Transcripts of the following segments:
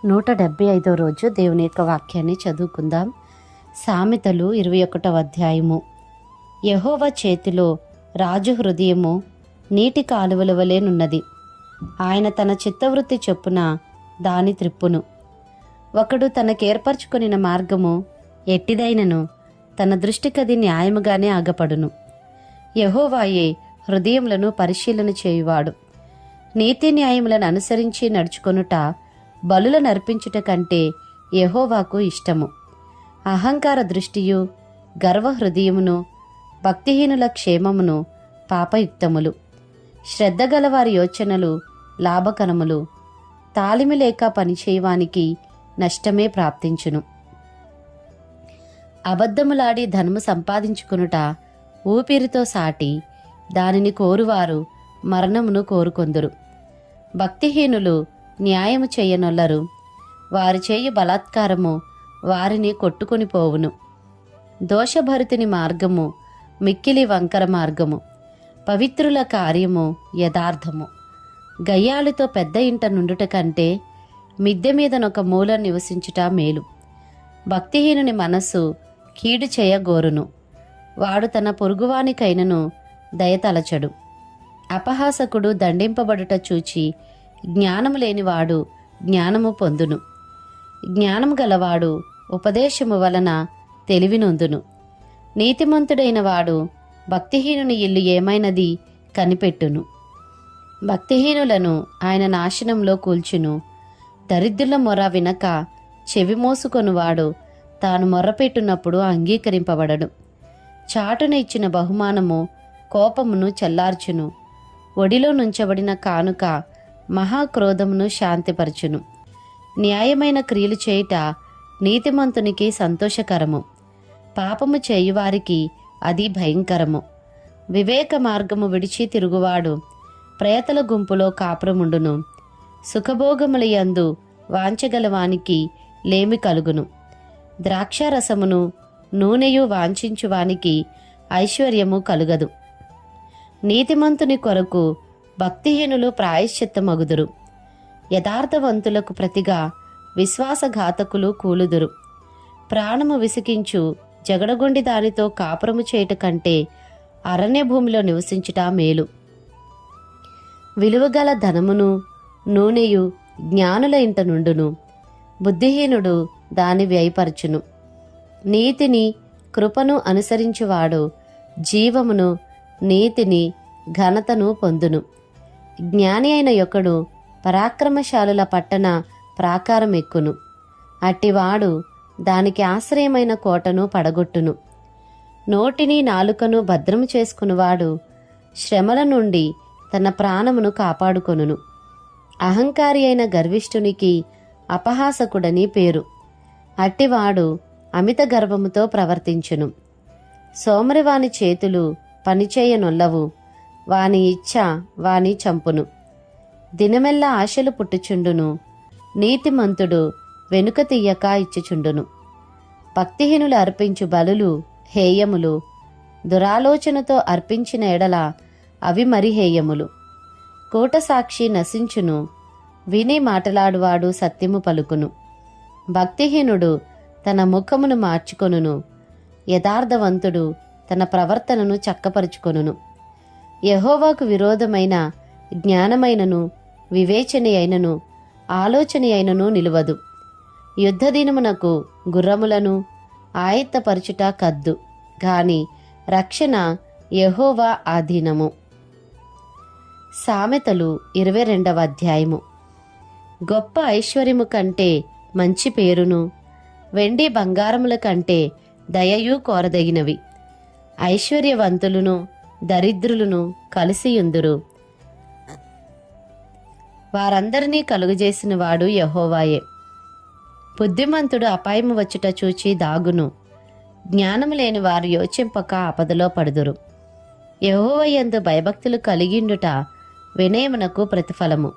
175వ రోజు దేవుని యొక్క వాక్యాన్ని చదువుకుందాం. సామెతలు 21వ అధ్యాయము. యెహోవా చేతిలో రాజు హృదయము నీటి కాలువల వలెనున్నది. ఆయన తన చిత్తవృత్తి చొప్పున దాని త్రిప్పును. ఒకడు తనకేర్పరచుకొనిన మార్గము ఎట్టిదైనను తన దృష్టికది న్యాయముగానే ఆగపడును. యెహోవాయే హృదయములను పరిశీలన చేయువాడు. నీతి న్యాయములను అనుసరించి నడుచుకొనుట బలులను అర్పించుట కంటే యెహోవాకు ఇష్టము. అహంకార దృష్టియు గర్వ హృదయమును భక్తిహీనుల క్షేమమును పాపయుక్తములు. శ్రద్ధ గలవారి యోచనలు లాభకరములు. తాలిమి లేక పనిచేయవానికి నష్టమే ప్రాప్తించును. అబద్ధములాడి ధనము సంపాదించుకునుట ఊపిరితో సాటి, దానిని కోరువారు మరణమును కోరుకొందురు. భక్తిహీనులు న్యాయము చేయనొల్లరు. వారి చేయు బలాత్కారము వారిని కొట్టుకొని పోవును. దోషభరితుని మార్గము మిక్కిలి వంకర మార్గము. పవిత్రుల కార్యము యథార్థము. గయ్యాళితో పెద్ద ఇంట నుండుట కంటే మిద్దె మీదనొక మూల నివసించుట మేలు. భక్తిహీనుని మనస్సు కీడు చేయగోరును. వాడు తన పొరుగువానికైనను దయతలచడు. అపహాసకుడు దండింపబడుట చూచి జ్ఞానము లేనివాడు జ్ఞానము పొందును. జ్ఞానము గలవాడు ఉపదేశము వలన తెలివినొందును. నీతిమంతుడైన వాడు భక్తిహీనుని ఇల్లు ఏమైనది కనిపెట్టును. భక్తిహీనులను ఆయన నాశనంలో కూల్చును. దరిద్రుల మొర వినక చెవి మోసుకొనువాడు తాను మొర్రపెట్టునప్పుడు అంగీకరింపబడడు. చాటున ఇచ్చిన బహుమానము కోపమును చల్లార్చును. ఒడిలో నుంచబడిన కానుక మహాక్రోధమును శాంతిపరచును. న్యాయమైన క్రియలు చేయుట నీతిమంతునికి సంతోషకరము. పాపము చేయువారికి అది భయంకరము. వివేక మార్గము విడిచి తిరుగువాడు ప్రేతల గుంపులో కాపురముండును. సుఖభోగములయందు వాంచగలవానికి లేమి కలుగును. ద్రాక్షారసమును నూనెయు వాంఛించువానికి ఐశ్వర్యము కలుగదు. నీతిమంతుని కొరకు భక్తిహీనులు ప్రాయశ్చిత్తమగుదురు. యథార్థవంతులకు ప్రతిగా విశ్వాసఘాతకులు కూలుదురు. ప్రాణము విసికించు జగడగొండి దానితో కాపురము చేయుట కంటే అరణ్య భూమిలో నివసించుట మేలు. విలువగల ధనమును నూనెయు జ్ఞానుల ఇంట నుండును. బుద్ధిహీనుడు దాని వ్యయపరచును. నీతిని కృపను అనుసరించువాడు జీవమును నీతిని ఘనతను పొందును. జ్ఞాని అయిన యొక్కడు పరాక్రమశాలుల పట్టణ ప్రాకారం ఎక్కును. అట్టివాడు దానికి ఆశ్రయమైన కోటను పడగొట్టును. నోటిని నాలుకను భద్రము చేసుకునివాడు శ్రమల నుండి తన ప్రాణమును కాపాడుకొనును. అహంకారి అయిన గర్విష్ఠునికి అపహాసకుడని పేరు. అట్టివాడు అమిత గర్వముతో ప్రవర్తించును. సోమరివాని చేతులు పనిచేయనొల్లవు. వాని ఇచ్ఛ వాని చంపును. దినమెల్లా ఆశలు పుట్టుచుండును. నీతిమంతుడు వెనుక తీయక ఇచ్చుచుండును. భక్తిహీనులు అర్పించు బలులు హేయములు. దురాలోచనతో అర్పించిన ఎడల అవి మరి హేయములు. కూటసాక్షి నశించును. విని మాటలాడువాడు సత్యము పలుకును. భక్తిహీనుడు తన ముఖమును మార్చుకొనును. యథార్థవంతుడు తన ప్రవర్తనను చక్కపరుచుకొనును. యెహోవాకు విరోధమైన జ్ఞానమైనను వివేచన అయినను ఆలోచన అయినను నిలువదు. యుద్ధదినమునకు గుర్రములను ఆయత్తపరచుట కద్దు, గాని రక్షణ యెహోవా ఆధీనము. సామెతలు 22వ అధ్యాయము. గొప్ప ఐశ్వర్యము కంటే మంచి పేరును వెండి బంగారముల కంటే దయయు కోరదగినవి. ఐశ్వర్యవంతులను దరిద్రులను కలిసియుందురు. వారందరినీ కలుగజేసిన వాడు యెహోవాయే. బుద్ధిమంతుడు అపాయము వచ్చుట చూచి దాగును. జ్ఞానము లేని వారు యోచింపక ఆపదలో పడుదురు. యెహోవా యందు భయభక్తులు కలిగిండుట వినయమునకు ప్రతిఫలము.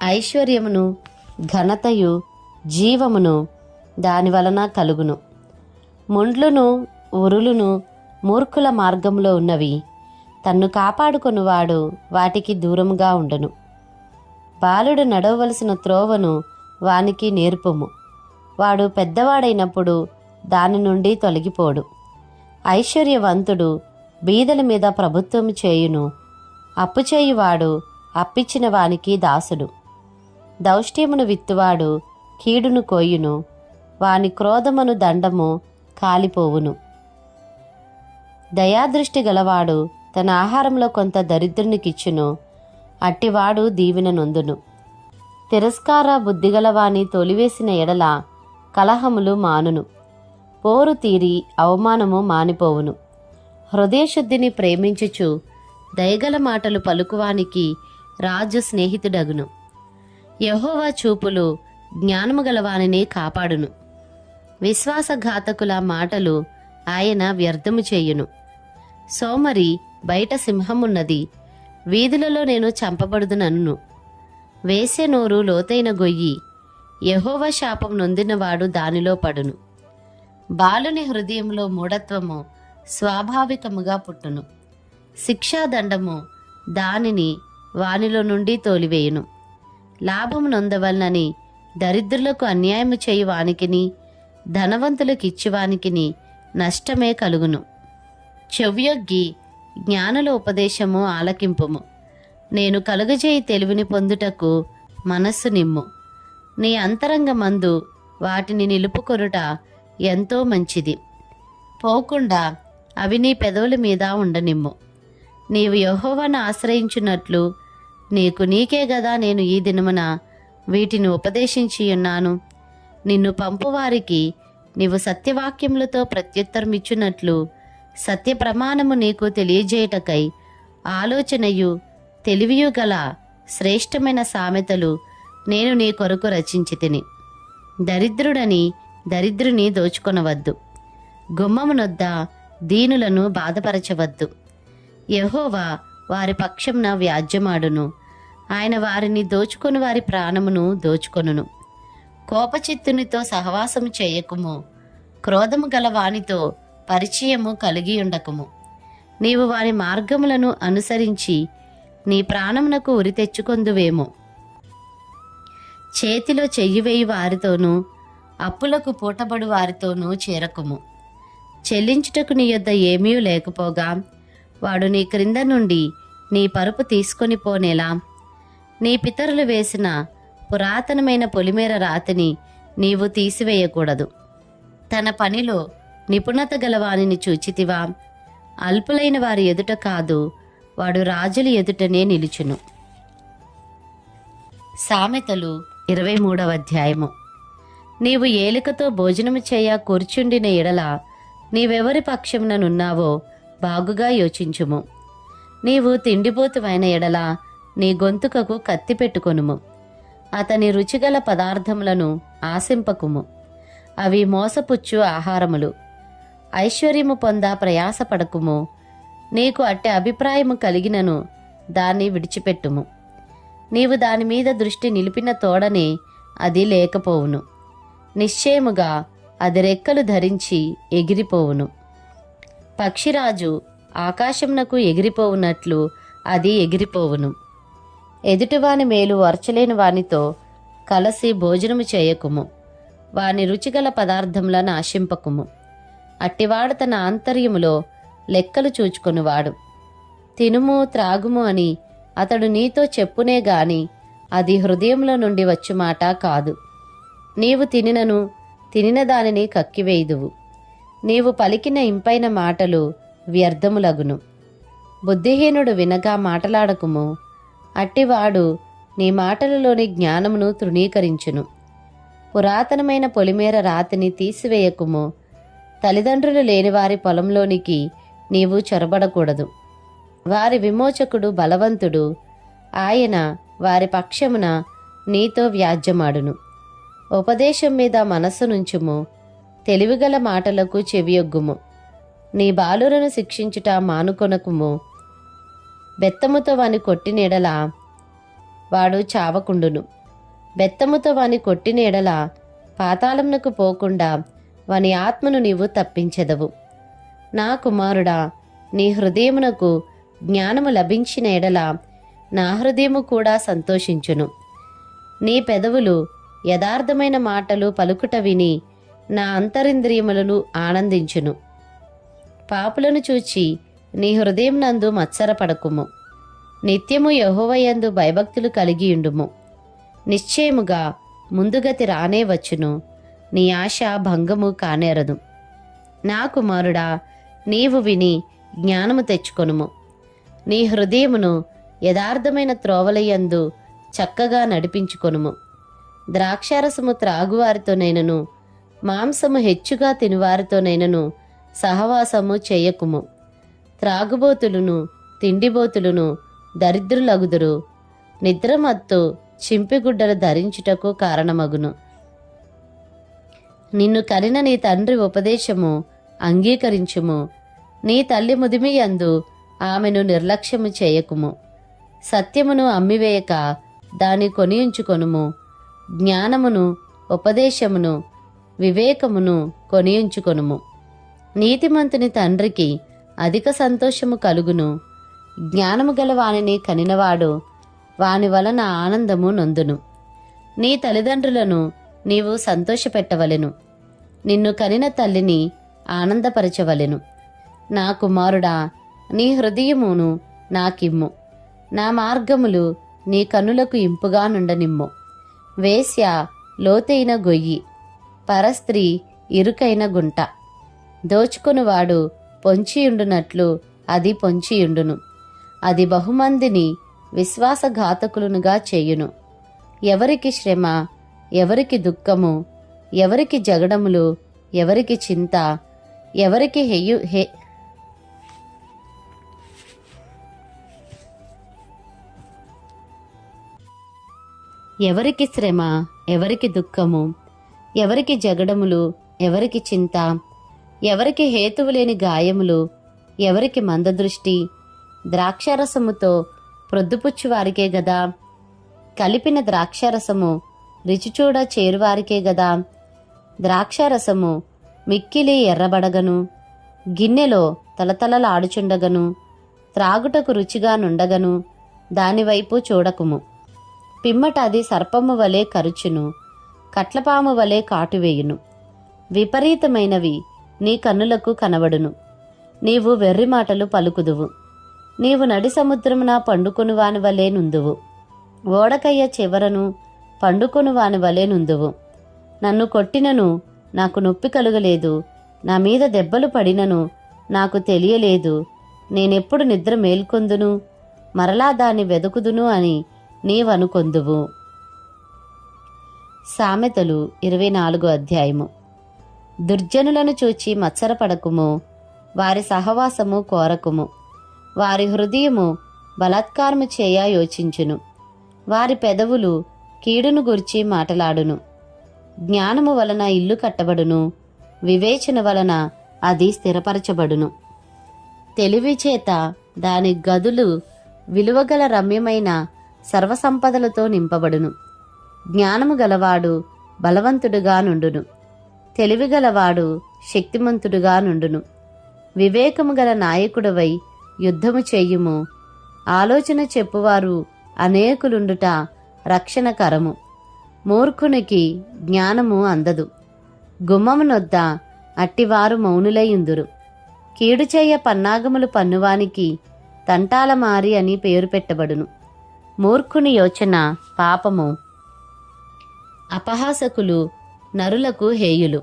ఐశ్వర్యమును ఘనతయు జీవమును దాని వలన కలుగును. ముండ్లును ఉరులును మూర్ఖుల మార్గంలో ఉన్నవి. తన్ను కాపాడుకొనువాడు వాటికి దూరముగా ఉండను. బాలుడు నడవవలసిన త్రోవను వానికి నేర్పుము. వాడు పెద్దవాడైనప్పుడు దాని నుండి తొలగిపోడు. ఐశ్వర్యవంతుడు బీదల మీద ప్రభుత్వము చేయును. అప్పు చేయువాడు అప్పిచ్చిన వానికి దాసుడు. దౌష్ట్యమును విత్తువాడు కీడును కోయును. వాని క్రోధమును దండము కాలిపోవును. దయాదృష్టి గలవాడు తన ఆహారంలో కొంత దరిద్రునికిచ్చును. అట్టివాడు దీవెన నొందును. తిరస్కార బుద్ధిగలవాని తొలివేసిన ఎడల కలహములు మానును. పోరు తీరి అవమానము మానిపోవును. హృదయశుద్ధిని ప్రేమించుచు దయగల మాటలు పలుకువానికి రాజు స్నేహితుడగును. యెహోవా చూపులు జ్ఞానము గలవానిని కాపాడును. విశ్వాసఘాతకుల మాటలు ఆయన వ్యర్థము చేయును. సోమరి బయట సింహమున్నది, వీధులలో నేను చంపబడుదునన్ను. వేసే నోరు లోతైన గొయ్యి, యెహోవా శాపం నొందినవాడు దానిలో పడును. బాలుని హృదయంలో మూఢత్వము స్వాభావికముగా పుట్టును. శిక్షాదండము దానిని వానిలో నుండి తోలివేయును. లాభము నొందవలనని దరిద్రులకు అన్యాయము చేయు వానికిని ధనవంతులకిచ్చువానికిని నష్టమే కలుగును. చెవియొగ్గి జ్ఞానుల ఉపదేశము ఆలకింపుము. నేను కలుగజేయి తెలివిని పొందుటకు మనస్సు నిమ్ము. నీ అంతరంగమందు వాటిని నిలుపుకొనుట ఎంతో మంచిది. పోకుండా అవి నీ పెదవుల మీద ఉండనిమ్ము. నీవు యెహోవాను ఆశ్రయించున్నట్లు నీకే గదా నేను ఈ దినమున వీటిని ఉపదేశించి ఉన్నాను. నిన్ను పంపువారికి నీవు సత్యవాక్యములతో ప్రత్యుత్తరమిచ్చున్నట్లు సత్య ప్రమాణము నీకు తెలియజేయటకై ఆలోచనయు తెలివియు గల శ్రేష్టమైన సామెతలు నేను నీ కొరకు రచించి తిని. దరిద్రుడని దరిద్రుని దోచుకొనవద్దు. గుమ్మమునొద్ద దీనులను బాధపరచవద్దు. యెహోవా వారి పక్షంన వ్యాజ్యమాడును. ఆయన వారిని దోచుకొని వారి ప్రాణమును దోచుకొనును. కోపచిత్తునితో సహవాసము చేయకుము. క్రోధము గల వానితో పరిచయము కలిగి ఉండకుము. నీవు వారి మార్గములను అనుసరించి నీ ప్రాణమునకు ఉరి తెచ్చుకొందువేమో. చేతిలో చెయ్యివేయి వారితోనూ అప్పులకు పూటబడు వారితోనూ చేరకుము. చెల్లించుటకు నీ యొద్ద ఏమీ లేకపోగా వాడు నీ క్రింద నుండి నీ పరుపు తీసుకొని పోనేలా నీ పితరులు వేసిన పురాతనమైన పొలిమేర రాతిని నీవు తీసివేయకూడదు. తన పనిలో నిపుణత గలవానిని చూచితివా? అల్పులైన వారి ఎదుట కాదు, వాడు రాజుల ఎదుటనే నిలుచును. సామెతలు 23వ అధ్యాయము. నీవు ఏలికతో భోజనము చేయ కూర్చుండిన ఎడల నీవెవరి పక్షముననున్నావో బాగుగా యోచించుము. నీవు తిండిపోతువైన ఎడల నీ గొంతుకకు కత్తి పెట్టుకొనుము. అతని రుచిగల పదార్థములను ఆశింపకుము. అవి మోసపుచ్చు ఆహారములు. ఐశ్వర్యము పొంద ప్రయాసపడకుము. నీకు అట్టి అభిప్రాయము కలిగినను దాన్ని విడిచిపెట్టుము. నీవు దాని మీద దృష్టి నిలిపిన తోడనే అది లేకపోవును. నిశ్చయముగా అది రెక్కలు ధరించి ఎగిరిపోవును. పక్షిరాజు ఆకాశమునకు ఎగిరిపోవునట్లు అది ఎగిరిపోవును. ఎదుటివాని మేలు వర్చలేని వానితో కలసి భోజనము చేయకుము. వాని రుచిగల పదార్థములను ఆశింపకుము. అట్టివాడు తన ఆంతర్యములో లెక్కలు చూచుకొనువాడు. తినుము త్రాగుము అని అతడు నీతో చెప్పునే గాని అది హృదయంలో నుండి వచ్చు మాట కాదు. నీవు తినిన దానిని కక్కివేయుదువు. నీవు పలికిన ఇంపైన మాటలు వ్యర్థములగును. బుద్ధిహీనుడు వినగా మాటలాడకుము. అట్టివాడు నీ మాటలలోని జ్ఞానమును తృణీకరించును. పురాతనమైన పొలిమేర రాతిని తీసివేయకుము. తల్లిదండ్రులు లేని వారి పొలంలోనికి నీవు చొరబడకూడదు. వారి విమోచకుడు బలవంతుడు. ఆయన వారి పక్షమున నీతో వ్యాజ్యమాడును. ఉపదేశం మీద మనస్సునుంచుము. తెలివిగల మాటలకు చెవియొగ్గుము. నీ బాలురను శిక్షించుట మానుకొనకుము. బెత్తముతో వాని కొట్టినెడల వాడు చావకుండును. బెత్తముతో వాని కొట్టినెడల పాతాళమునకు పోకుండా వాని ఆత్మను నీవు తప్పించెదవు. నా కుమారుడా, నీ హృదయమునకు జ్ఞానము లభించిన ఎడల నా హృదయము కూడా సంతోషించును. నీ పెదవులు యథార్థమైన మాటలు పలుకుట విని నా అంతరింద్రియములను ఆనందించును. పాపులను చూచి నీ హృదయం నందు మత్సరపడకుము. నిత్యము యెహోవాయందు భయభక్తులు కలిగియుండుము. నిశ్చయముగా ముందుగతి రానే వచ్చును. నీ ఆశ భంగము కానేరదు. నా కుమారుడా, నీవు విని జ్ఞానము తెచ్చుకొనుము. నీ హృదయమును యథార్థమైన త్రోవలయందు చక్కగా నడిపించుకొనుము. ద్రాక్షారసము త్రాగువారితోనైనను మాంసము హెచ్చుగా తినువారితోనైనను సహవాసము చేయకుము. త్రాగుబోతులను తిండిబోతులను దరిద్రులగుదురు. నిద్రమత్తు చింపిగుడ్డలు ధరించుటకు కారణమగును. నిన్ను కనిన నీ తండ్రి ఉపదేశము అంగీకరించుము. నీ తల్లి ముదిమియందు ఆమెను నిర్లక్ష్యము చేయకుము. సత్యమును అమ్మివేయక దాని కొనియుంచుకొనుము. జ్ఞానమును ఉపదేశమును వివేకమును కొనియుంచుకొనుము. నీతిమంతుని తండ్రికి అధిక సంతోషము కలుగును. జ్ఞానము గల వానిని కనినవాడు వాని వలన ఆనందము నొందును. నీ తల్లిదండ్రులను నీవు సంతోషపెట్టవలెను. నిన్ను కనిన తల్లిని ఆనందపరచవలెను. నా కుమారుడా, నీ హృదయమును నాకిమ్ము. నా మార్గములు నీ కన్నులకు ఇంపుగా నుండనిమ్ము. వేశ్య లోతైన గొయ్యి, పరస్త్రీ ఇరుకైన గుంట. దోచుకొనువాడు పొంచియుండునట్లు అది పొంచియుండును. అది బహుమందిని విశ్వాసఘాతకులునుగా చేయును. ఎవరికి శ్రమ, ఎవరికి దుఃఖము, ఎవరికి జగడములు, ఎవరికి చింత, ఎవరికి ఎవరికి శ్రమ, ఎవరికి దుఃఖము, ఎవరికి జగడములు, ఎవరికి చింత, ఎవరికి హేతువులేని గాయములు, ఎవరికి మందదృష్టి. ద్రాక్షారసముతో ప్రొద్దుపుచ్చువారికే గదా. కలిపిన ద్రాక్షారసము రుచిచూడ చేరువారికే గదా. ద్రాక్షారసము మిక్కిలి ఎర్రబడగను, గిన్నెలో తలతలలాడుచుండగను, త్రాగుటకు రుచిగా నుండగను దానివైపు చూడకుము. పిమ్మట అది సర్పము వలె కరుచును, కట్లపాము వలె కాటువేయును. విపరీతమైనవి నీ కన్నులకు కనబడును. నీవు వెర్రి మాటలు పలుకుదువు. నీవు నడి సముద్రమున పండుకొను వాని వలె నుందువు. ఓడకయ్య చివరను పండుకొను వాని వలె నుందువు. నన్ను కొట్టినను నాకు నొప్పి కలుగలేదు, నా మీద దెబ్బలు పడినను నాకు తెలియలేదు. నేనెప్పుడు నిద్ర మేల్కొందును, మరలా దాన్ని వెదుకుదును అని నీవనుకొందువు. సామెతలు 24 అధ్యాయము. దుర్జనులను చూచి మత్సరపడకుము, వారి సహవాసము కోరకుము. వారి హృదయము బలాత్కారము చేయ యోచించును. వారి పెదవులు కీడును గుర్చి మాటలాడును. జ్ఞానము వలన ఇల్లు కట్టబడును, వివేచన వలన అది స్థిరపరచబడును. తెలివి చేత దాని గదులు విలువగల రమ్యమైన సర్వసంపదలతో నింపబడును. జ్ఞానము గలవాడు బలవంతుడుగా నుండును, తెలివిగలవాడు శక్తిమంతుడుగా నుండును. వివేకము గల నాయకుడవై యుద్ధము చెయ్యుము. ఆలోచన చెప్పువారు అనేకులుండుట రక్షణకరము. మూర్ఖునికి జ్ఞానము అందదు. గుమ్మమునొద్ద అట్టివారు మౌనులైయుందురు. కీడు చేయ పన్నాగములు పన్నువానికి తంటాలమారి అని పేరు పెట్టబడును. మూర్ఖుని యోచన పాపము, అపహాసకులు నరులకు హేయులు.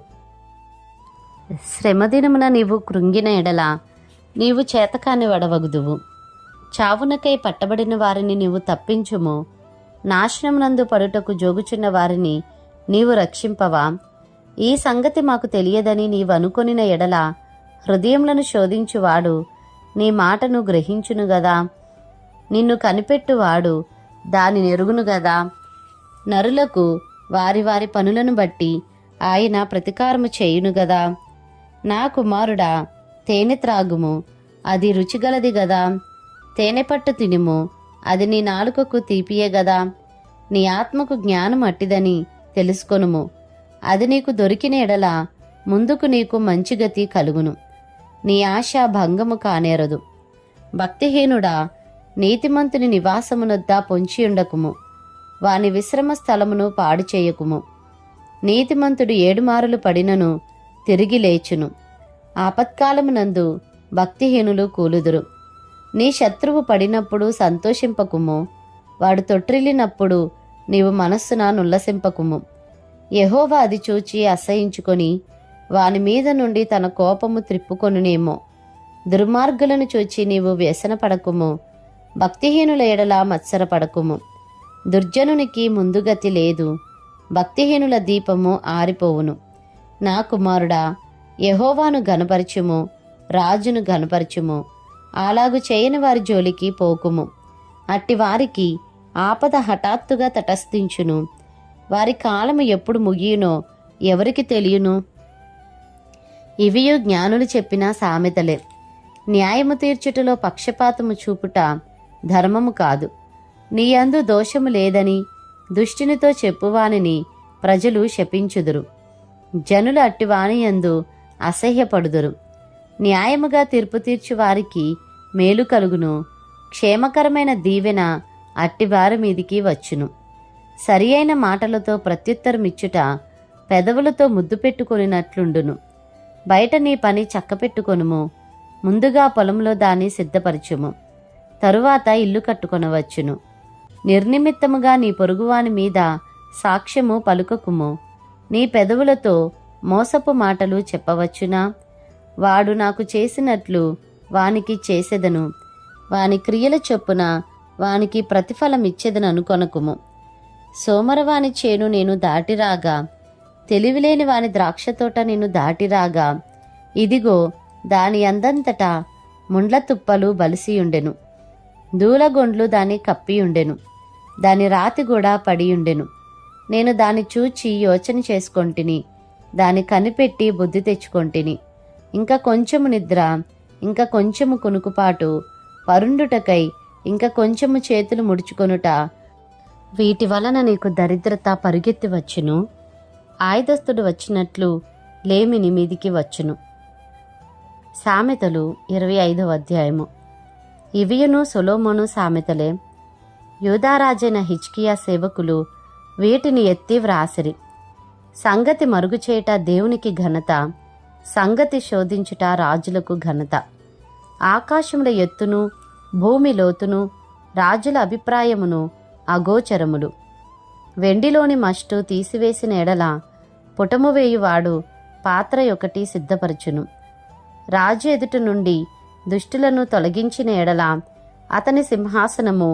శ్రమదినమున నీవు కృంగిన ఎడల నీవు చేతకాని వడవగుదువు. చావునకై పట్టబడిన వారిని నీవు తప్పించుము. నాశనమునందు పడుటకు జోగుచున్న వారిని నీవు రక్షింపవా? ఈ సంగతి మాకు తెలియదని నీవనుకొనిన ఎడల హృదయములను శోధించువాడు నీ మాటను గ్రహించును గదా. నిన్ను కనిపెట్టువాడు దాని నెరుగును గదా. నరులకు వారి వారి పనులను బట్టి ఆయన ప్రతికారము చేయును గదా. నా కుమారుడా, తేనె త్రాగుము, అది రుచిగలది గదా. తేనె పట్టు తినుము, అది నీ నాలుకకు తీపియే గదా. నీ ఆత్మకు జ్ఞానం అట్టిదని తెలుసుకొనుము. అది నీకు దొరికిన ఎడల ముందుకు నీకు మంచి గతి కలుగును. నీ ఆశ భంగము కానేరదు. భక్తిహీనుడా, నీతిమంతుని నివాసమునొద్ద పొంచియుండకుము. వాని విశ్రమ స్థలమును పాడు చేయకుము. నీతిమంతుడు 7 మారులు పడినను తిరిగి లేచును. ఆపత్కాలమునందు భక్తిహీనులు కూలుదురు. నీ శత్రువు పడినప్పుడు సంతోషింపకుము, వాడు తొట్రిల్లినప్పుడు నీవు మనస్సున నుల్లసింపకుము. యెహోవా అది చూచి అసహించుకొని వాని మీద నుండి తన కోపము త్రిప్పుకొనునేమో. దుర్మార్గులను చూచి నీవు వ్యసనపడకుము, భక్తిహీనుల ఎడల మత్సరపడకుము. దుర్జనునికి ముందుగతి లేదు, భక్తిహీనుల దీపము ఆరిపోవును. నా కుమారుడా, యెహోవాను గనపరచుము, రాజును గనపరచుము. అలాగు చేయని వారి జోలికి పోకుము. అట్టి వారికి ఆపద హఠాత్తుగా తటస్థించును. వారి కాలము ఎప్పుడు ముగియునో ఎవరికి తెలియను. ఇవియు జ్ఞానులు చెప్పిన సామెతలే. న్యాయము తీర్చుటలో పక్షపాతము చూపుట ధర్మము కాదు. నీయందు దోషము లేదని దుష్టునితో చెప్పువానిని ప్రజలు శపించుదురు. జనులు అట్టివాని యందు అసహ్యపడుదురు. న్యాయముగా తీర్పు తీర్చు వారికి మేలు కలుగును. క్షేమకరమైన దీవెన అట్టివారి మీదికి వచ్చును. సరి అయిన మాటలతో ప్రత్యుత్తరమిచ్చుట పెదవులతో ముద్దు పెట్టుకొనినట్లుండును. బయట నీ పని చక్కపెట్టుకొనుము. ముందుగా పొలంలో దాన్ని సిద్ధపరచుము, తరువాత ఇల్లు కట్టుకొనవచ్చును. నిర్నిమిత్తముగా నీ పొరుగువాని మీద సాక్ష్యము పలుకకుము. నీ పెదవులతో మోసపు మాటలు చెప్పవచ్చునా? వాడు నాకు చేసినట్లు వానికి చేసెదను, వాని క్రియల చొప్పున వానికి ప్రతిఫలమిచ్చెదను అనుకొనకుము. సోమరవాని చేను నేను దాటిరాగా, తెలివిలేని వాని ద్రాక్షతోట నేను దాటిరాగా, ఇదిగో దాని అందంతటా ముండ్ల తుప్పలు బలిసియుండెను. దూలగొండ్లు దాన్ని కప్పియుండెను. దాని రాతి కూడా పడియుండెను. నేను దాన్ని చూచి యోచన చేసుకొంటిని, దాన్ని కనిపెట్టి బుద్ధి తెచ్చుకొంటిని. ఇంకా కొంచెము నిద్ర, ఇంకా కొంచెము కునుకుపాటు, పరుండుటకై ఇంకా కొంచెము చేతులు ముడుచుకొనుట, వీటి వలన నీకు దరిద్రత పరుగెత్తి వచ్చును. ఆయుధస్తుడు వచ్చినట్లు లేమిని మీదికి వచ్చును. సామెతలు 25వ అధ్యాయము. ఇవియును సొలొమోను సామెతలే. యూదారాజైన హిజ్కియా సేవకులు వీటిని ఎత్తి వ్రాసిరి. సంగతి మరుగుచేయుట దేవునికి ఘనత, సంగతి శోధించుట రాజులకు ఘనత. ఆకాశముల ఎత్తును భూమి లోతును రాజుల అభిప్రాయమును అగోచరములు. వెండిలోని మస్టు తీసివేసిన ఎడల పుటము వేయువాడు పాత్ర ఒకటి సిద్ధపరచును. రాజు ఎదుట నుండి దుష్టులను తొలగించిన ఎడల అతని సింహాసనము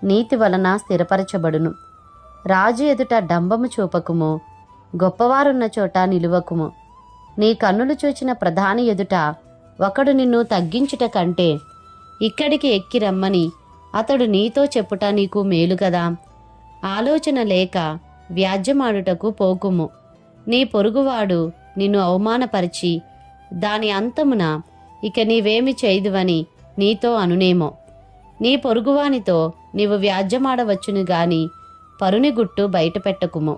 నీతి వలన స్థిరపరచబడును. రాజు ఎదుట డంబము చూపకుము, గొప్పవారున్న చోట నిలువకుము. నీ కన్నులు చూచిన ప్రధాని ఎదుట ఒకడు నిన్ను తగ్గించుట కంటే ఇక్కడికి ఎక్కి రమ్మని అతడు నీతో చెప్పుట నీకు మేలు కదా. ఆలోచన లేక వ్యాజ్యమాడుటకు పోకుము. నీ పొరుగువాడు నిన్ను అవమానపరిచి దాని అంతమున ఇక నీవేమి చేయుదువని నీతో అనునేమో. నీ పొరుగువానితో నీవు వ్యాజ్యమాడవచ్చును గాని పరుని గుట్టు బయట పెట్టకుము.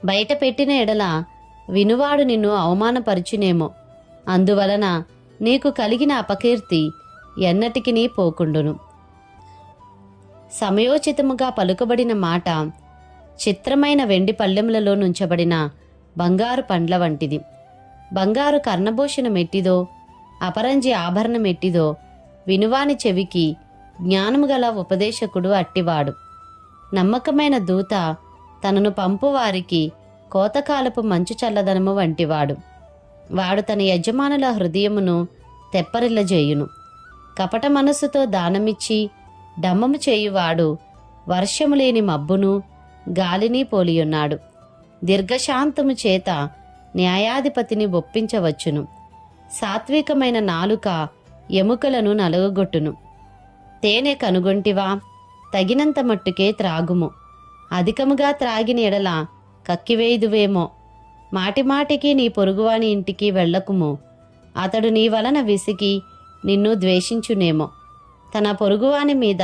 బయట పెట్టిన ఎడల వినువాడు నిన్ను అవమానపరుచునేమో. అందువలన నీకు కలిగిన అపకీర్తి ఎన్నటికి పోకుండును. సమయోచితముగా పలుకబడిన మాట చిత్రమైన వెండి పళ్ళెములలో నుంచబడిన బంగారు పండ్ల వంటిది. బంగారు కర్ణభూషణ మెట్టిదో అపరంజి ఆభరణ మెట్టిదో వినువాని చెవికి జ్ఞానము గల ఉపదేశకుడు అట్టివాడు. నమ్మకమైన దూత తనను పంపువారికి కోతకాలపు మంచు చల్లదనము వంటివాడు. వాడు తన యజమానుల హృదయమును తెప్పరిల్లజేయును. కపట మనస్సుతో దానమిచ్చి డమ్మము చేయువాడు వర్షము లేని మబ్బును గాలిని పోలియున్నాడు. దీర్ఘశాంతము చేత న్యాయాధిపతిని ఒప్పించవచ్చును. సాత్వికమైన నాలుక ఎముకలను నలుగగొట్టును. తేనె కనుగొంటివా? తగినంత మట్టుకే త్రాగుము. అధికముగా త్రాగిన ఎడల కక్కివేయుదువేమో. మాటిమాటికి నీ పొరుగువాని ఇంటికి వెళ్ళకుము. అతడు నీ వలన విసిగి నిన్ను ద్వేషించునేమో. తన పొరుగువాని మీద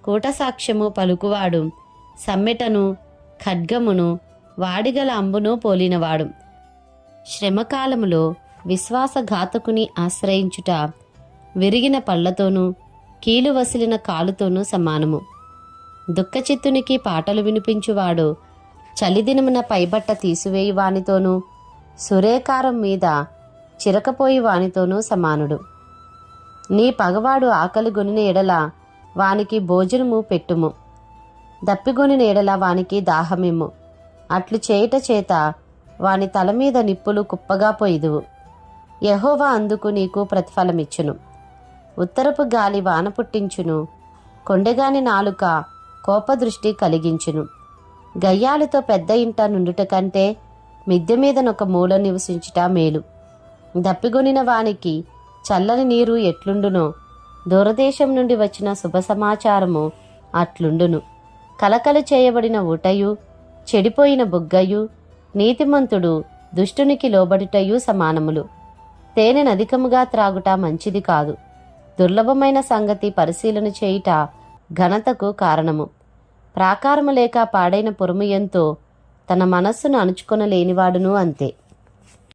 కూటసాక్ష్యము పలుకువాడు సమ్మెటను ఖడ్గమును వాడిగల అంబును పోలినవాడు. శ్రమకాలములో విశ్వాసఘాతకుని ఆశ్రయించుట విరిగిన పళ్లతోనూ కీలు వసిలిన కాలుతోనూ సమానము. దుఃఖచిత్తునికి పాటలు వినిపించువాడు చలిదినమున పైబట్ట తీసివేయి వానితోనూ సురేకారం మీద చిరకపోయి వానితోనూ సమానుడు. నీ పగవాడు ఆకలిగొనిన ఎడల వానికి భోజనము పెట్టుము, దప్పిగొనిన ఎడల వానికి దాహమిమ్ము. అట్లు చేయుట చేత వాని తల మీద నిప్పులు కుప్పగా పోయిదువు. యెహోవా అందుకు నీకు ప్రతిఫలమిచ్చును. ఉత్తరపు గాలి వాన పుట్టించును, కొండెగాని నాలుక కోపదృష్టి కలిగించును. గయ్యాలతో పెద్ద ఇంట నుండుట కంటే మిద్దె మీదనొక మూల నివసించుట మేలు. దప్పిగొనిన వానికి చల్లని నీరు ఎట్లుండునో దూరదేశం నుండి వచ్చిన శుభ సమాచారము అట్లుండును. కలకలు చేయబడిన ఊటయు చెడిపోయిన బుగ్గయు నీతిమంతుడు దుష్టునికి లోబడుటయు సమానములు. తేనెనధికముగా త్రాగుట మంచిది కాదు. దుర్లభమైన సంగతి పరిశీలన చేయుట ఘనతకు కారణము. ప్రాకారము లేక పాడైన పురము ఎంతో తన మనస్సును అణుచుకొనలేనివాడును అంతే.